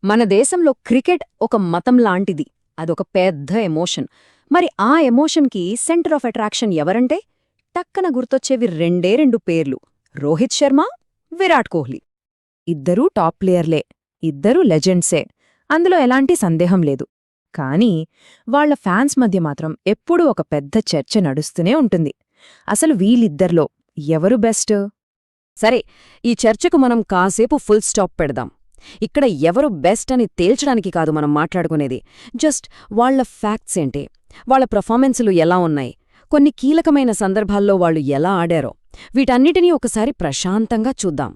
మన దేశంలో క్రికెట్ ఒక మతం లాంటిది. అదొక పెద్ద ఎమోషన్. మరి ఆ ఎమోషన్కి సెంటర్ ఆఫ్ అట్రాక్షన్ ఎవరంటే టక్కన గుర్తొచ్చేవి రెండే రెండు పేర్లు: రోహిత్ శర్మ, విరాట్ కోహ్లీ. ఇద్దరూ టాప్ ప్లేయర్లే, ఇద్దరూ లెజెండ్సే, అందులో ఎలాంటి సందేహం లేదు. కానీ వాళ్ల ఫ్యాన్స్ మధ్య మాత్రం ఎప్పుడూ ఒక పెద్ద చర్చ నడుస్తూనే ఉంటుంది. అసలు వీళ్ళిద్దర్లో ఎవరు బెస్ట్? సరే, ఈ చర్చకు మనం కాసేపు ఫుల్ స్టాప్ పెడదాం. ఇక్కడ ఎవరు బెస్ట్ అని తేల్చడానికి కాదు మనం మాట్లాడుకునేది. జస్ట్ వాళ్ల ఫ్యాక్ట్స్ ఏంటి, వాళ్ల పర్ఫార్మెన్సులు ఎలా ఉన్నాయి, కొన్ని కీలకమైన సందర్భాల్లో వాళ్ళు ఎలా ఆడారో, వీటన్నిటినీ ఒకసారి ప్రశాంతంగా చూద్దాం.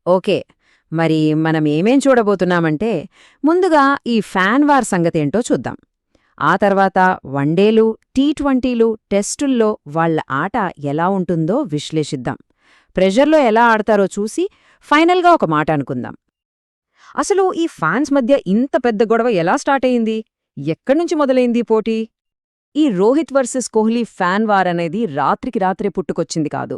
ఓకే, మరి మనం ఏమేం చూడబోతున్నామంటే, ముందుగా ఈ ఫ్యాన్ వార్ సంగతేంటో చూద్దాం. ఆ తర్వాత వన్డేలు, టీ20లు, టెస్టుల్లో వాళ్ల ఆట ఎలా ఉంటుందో విశ్లేషిద్దాం. ప్రెషర్లో ఎలా ఆడతారో చూసి ఫైనల్గా ఒక మాట అనుకుందాం. అసలు ఈ ఫ్యాన్స్ మధ్య ఇంత పెద్ద గొడవ ఎలా స్టార్ట్ అయింది? ఎక్కడ్నుంచి మొదలైంది పోటీ? ఈ Rohit versus Kohli fan war అనేది రాత్రికి రాత్రే పుట్టుకొచ్చింది కాదు,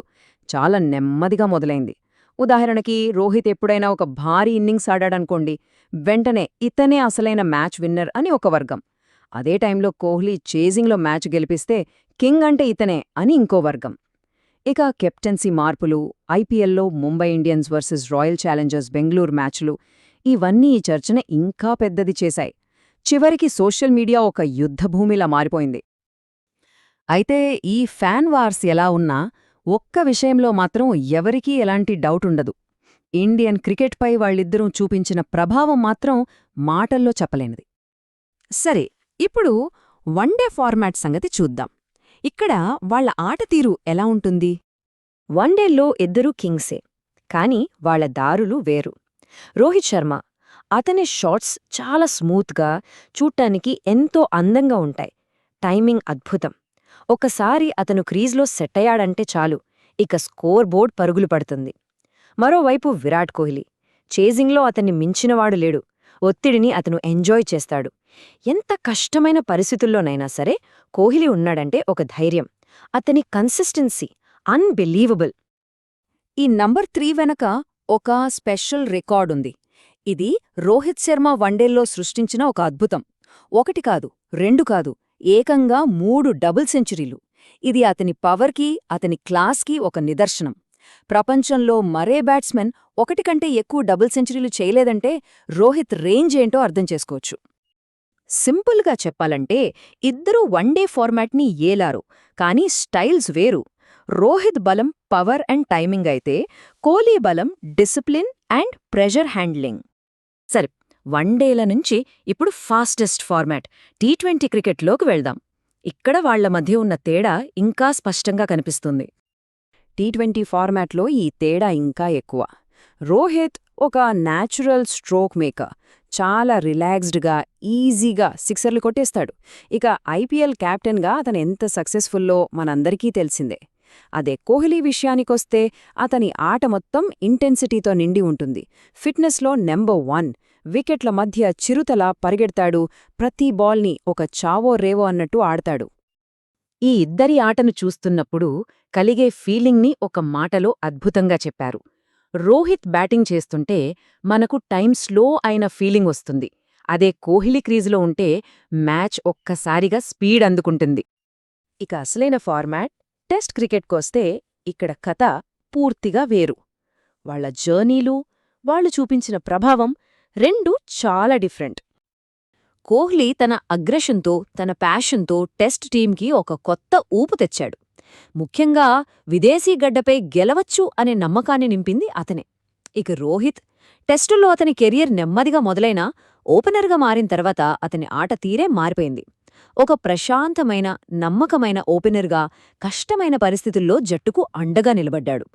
చాలా నెమ్మదిగా మొదలైంది. ఉదాహరణకి, రోహిత్ ఎప్పుడైనా ఒక భారీ ఇన్నింగ్స్ ఆడాడనుకోండి, వెంటనే ఇతనే అసలైన మ్యాచ్ విన్నర్ అని ఒక వర్గం. అదే టైంలో కోహ్లీ చేజింగ్లో మ్యాచ్ గెలిపిస్తే కింగ్ అంటే ఇతనే అని ఇంకో వర్గం. ఇక కెప్టెన్సీ మార్పులు, ఐపీఎల్లో Mumbai Indians versus royal Challengers Bengaluru మ్యాచ్లు, ఇవన్నీ ఈ చర్చను ఇంకా పెద్దది చేశాయి. చివరికి సోషల్ మీడియా ఒక యుద్ధభూమిలా మారిపోయింది. అయితే ఈ ఫ్యాన్ వార్స్ ఎలా ఉన్నా ఒక్క విషయంలో మాత్రం ఎవరికీ ఎలాంటి డౌట్ ఉండదు: ఇండియన్ క్రికెట్పై వాళ్ళిద్దరూ చూపించిన ప్రభావం మాత్రం మాటల్లో చెప్పలేనిది. సరే, ఇప్పుడు వన్డే ఫార్మాట్ సంగతి చూద్దాం. ఇక్కడ వాళ్ల ఆటతీరు ఎలా ఉంటుంది? వన్డేల్లో ఇద్దరూ కింగ్సే, కాని వాళ్ల దారులు వేరు. రోహిత్ శర్మ, అతని షాట్స్ చాలా స్మూత్గా, చూడ్డానికి ఎంతో అందంగా ఉంటాయి. టైమింగ్ అద్భుతం. ఒకసారి అతను క్రీజ్లో సెట్టయ్యాడంటే చాలు, ఇక స్కోర్ బోర్డ్ పరుగులు పడుతుంది. మరోవైపు విరాట్ కోహ్లీ, చేజింగ్లో అతన్ని మించినవాడు లేడు. ఒత్తిడిని అతను ఎంజాయ్ చేస్తాడు. ఎంత కష్టమైన పరిస్థితుల్లోనైనా సరే కోహ్లీ ఉన్నాడంటే ఒక ధైర్యం. అతని కన్సిస్టెన్సీ అన్బిలీవబుల్. ఈ నంబర్ 3 వెనక ఒక స్పెషల్ రికార్డుంది. ఇది రోహిత్ శర్మ వన్డేల్లో సృష్టించిన ఒక అద్భుతం. 1 కాదు, 2 కాదు, ఏకంగా 3 డబుల్ సెంచరీలు. ఇది అతని పవర్కి, అతని క్లాస్కి ఒక నిదర్శనం. ప్రపంచంలో మరే బ్యాట్స్మెన్ 1 కంటే ఎక్కువ డబుల్ సెంచరీలు చేయలేదంటే రోహిత్ రేంజ్ ఏంటో అర్థం చేసుకోవచ్చు. సింపుల్గా చెప్పాలంటే ఇద్దరూ వన్డే ఫార్మాట్ని ఏలారు, కానీ స్టైల్స్ వేరు. రోహిత్ బలం పవర్ అండ్ టైమింగ్ అయితే, కోహ్లీ బలం డిసిప్లిన్ అండ్ ప్రెషర్ హ్యాండ్లింగ్. సరే, వన్డేల నుంచి ఇప్పుడు ఫాస్టెస్ట్ ఫార్మాట్ టీ20 క్రికెట్లోకి వెళ్దాం. ఇక్కడ వాళ్ల మధ్య ఉన్న తేడా ఇంకా స్పష్టంగా కనిపిస్తుంది. టీ20 ఫార్మాట్లో ఈ తేడా ఇంకా ఎక్కువ. రోహిత్ ఒక న్యాచురల్ స్ట్రోక్ మేకర్, చాలా రిలాక్స్డ్గా, ఈజీగా సిక్సర్లు కొట్టేస్తాడు. ఇక ఐపీఎల్ కెప్టెన్గా అతను ఎంత సక్సెస్ఫుల్లో మనందరికీ తెలిసిందే. అదే కోహ్లీ విషయానికొస్తే, అతని ఆట మొత్తం ఇంటెన్సిటీతో నిండి ఉంటుంది. ఫిట్నెస్లో నెంబర్ 1, వికెట్ల మధ్య చిరుతలా పరిగెడతాడు, ప్రతి బాల్ని ఒక చావో రేవో అన్నట్టు ఆడతాడు. ఈ ఇద్దరి ఆటను చూస్తున్నప్పుడు కలిగే ఫీలింగ్ని ఒక మాటలో అద్భుతంగా చెప్పారు: రోహిత్ బ్యాటింగ్ చేస్తుంటే మనకు టైం స్లో అయిన ఫీలింగ్ వస్తుంది. అదే కోహ్లీ క్రీజులో ఉంటే మ్యాచ్ ఒక్కసారిగా స్పీడ్ అందుకుంటుంది. ఇక అసలైన ఫార్మాట్ టెస్ట్ క్రికెట్కొస్తే ఇక్కడ కథ పూర్తిగా వేరు. వాళ్ల జర్నీలు, వాళ్లు చూపించిన ప్రభావం రెండూ చాలా డిఫరెంట్. కోహ్లీ తన అగ్రెషన్తో, తన ప్యాషన్తో టెస్ట్ టీంకి ఒక కొత్త ఊపు తెచ్చాడు. ముఖ్యంగా విదేశీ గడ్డపై గెలవచ్చు అనే నమ్మకాన్ని నింపింది అతనే. ఇక రోహిత్, టెస్టుల్లో అతని కెరియర్ నెమ్మదిగా మొదలైనా ఓపెనర్గా మారిన తర్వాత అతని ఆట తీరే మారిపోయింది. ఒక ప్రశాంతమైన, నమ్మకమైన ఓపెనర్గా కష్టమైన పరిస్థితుల్లో జట్టుకు అండగా నిలబడ్డాడు.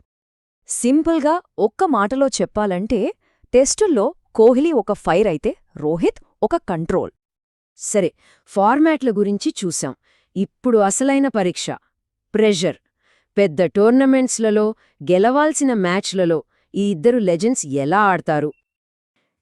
సింపుల్గా ఒక్క మాటలో చెప్పాలంటే, టెస్టుల్లో కోహ్లీ ఒక ఫైర్ అయితే రోహిత్ ఒక కంట్రోల్. సరే, ఫార్మాట్ల గురించి చూశాం. ఇప్పుడు అసలైన పరీక్ష ప్రెషర్. పెద్ద టోర్నమెంట్స్లలో, గెలవాల్సిన మ్యాచ్లలో ఈ ఇద్దరు లెజెండ్స్ ఎలా ఆడతారు?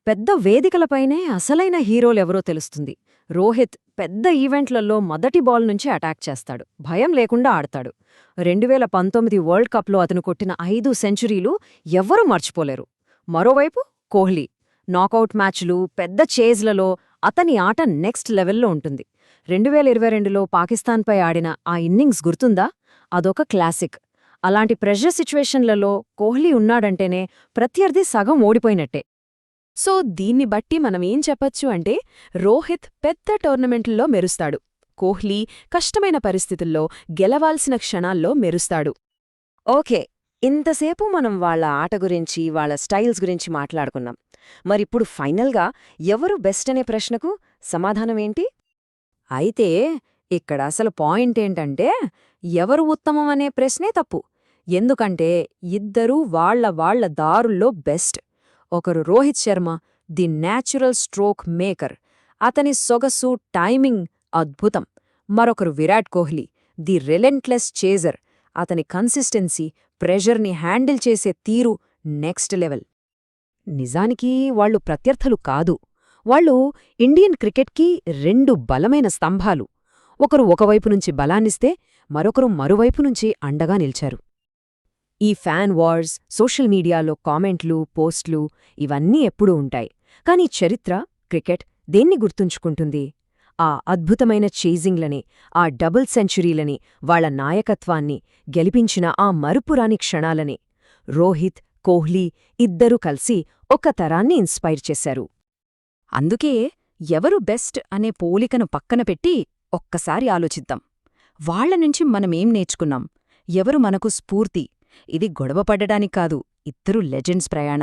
పెద్ద వేదికలపైనే అసలైన హీరోలెవరో తెలుస్తుంది. రోహిత్ పెద్ద ఈవెంట్లలో మొదటి బాల్ నుంచి అటాక్ చేస్తాడు, భయం లేకుండా ఆడతాడు. 2019 వరల్డ్ కప్లో అతను కొట్టిన 5 సెంచరీలు ఎవ్వరూ మర్చిపోలేరు. మరోవైపు కోహ్లీ నాకౌట్ మ్యాచ్లు, పెద్ద చేజ్లలో అతని ఆట నెక్స్ట్ లెవెల్లో ఉంటుంది. 2022లో పాకిస్తాన్పై ఆడిన ఆ ఇన్నింగ్స్ గుర్తుందా? అదొక క్లాసిక్. అలాంటి ప్రెషర్ సిచ్యువేషన్లలో కోహ్లీ ఉన్నాడంటేనే ప్రత్యర్థి సగం ఓడిపోయినట్టే. సో దీన్ని బట్టి మనమేం చెప్పచ్చు అంటే, రోహిత్ పెద్ద టోర్నమెంట్లలో మెరుస్తాడు. కోహ్లీ కష్టమైన పరిస్థితుల్లో గెలవాల్సిన క్షణాల్లో మెరుస్తాడు. ఓకే, ఇంతసేపు మనం వాళ్ళ ఆట గురించి, వాళ్ళ స్టైల్స్ గురించి మాట్లాడుకున్నాం. మరిప్పుడు ఫైనల్గా ఎవరు బెస్ట్ అనే ప్రశ్నకు సమాధానమేంటి? అయితే ఇక్కడ అసలు పాయింటేంటంటే, ఎవరు ఉత్తమం అనే ప్రశ్నే తప్పు. ఎందుకంటే ఇద్దరూ వాళ్ళ దారుల్లో బెస్ట్. ఒకరు Rohit Sharma, the natural stroke maker. అతని సొగసు, టైమింగ్ అద్భుతం. మరొకరు Virat Kohli, the relentless chaser. అతని కన్సిస్టెన్సీ, ప్రెషర్ని హ్యాండిల్ చేసే తీరు నెక్స్ట్ లెవెల్. నిజానికి వాళ్ళు ప్రత్యర్థులు కాదు. వాళ్ళు ఇండియన్ క్రికెట్కి రెండు బలమైన స్తంభాలు. ఒకరు ఒకవైపు నుంచి బలాన్నిస్తే, మరొకరు మరువైపు నుంచి అండగా నిల్చారు. ఈ ఫ్యాన్ వార్స్, సోషల్ మీడియాలో కామెంట్లు, పోస్ట్లు ఇవన్నీ ఎప్పుడూ ఉంటాయి. కానీ చరిత్ర, క్రికెట్ దేన్ని గుర్తుంచుకుంటుంది? ఆ అద్భుతమైన చేజింగ్లని, ఆ డబుల్ సెంచురీలని, వాళ్ల నాయకత్వాన్ని, గెలిపించిన ఆ మరుపురాని క్షణాలని. రోహిత్, కోహ్లీ ఇద్దరూ కలిసి ఒక తరాన్ని ఇన్స్పైర్ చేశారు. అందుకే ఎవరు బెస్ట్ అనే పోలికను పక్కన పెట్టి ఒక్కసారి ఆలోచిద్దాం. వాళ్లనుంచి మనమేం నేర్చుకున్నాం? ఎవరు మనకు స్ఫూర్తి? ఇది గొడవపడ్డడానికి కాదు, ఇద్దరు లెజెండ్స్ ప్రయాణాలు.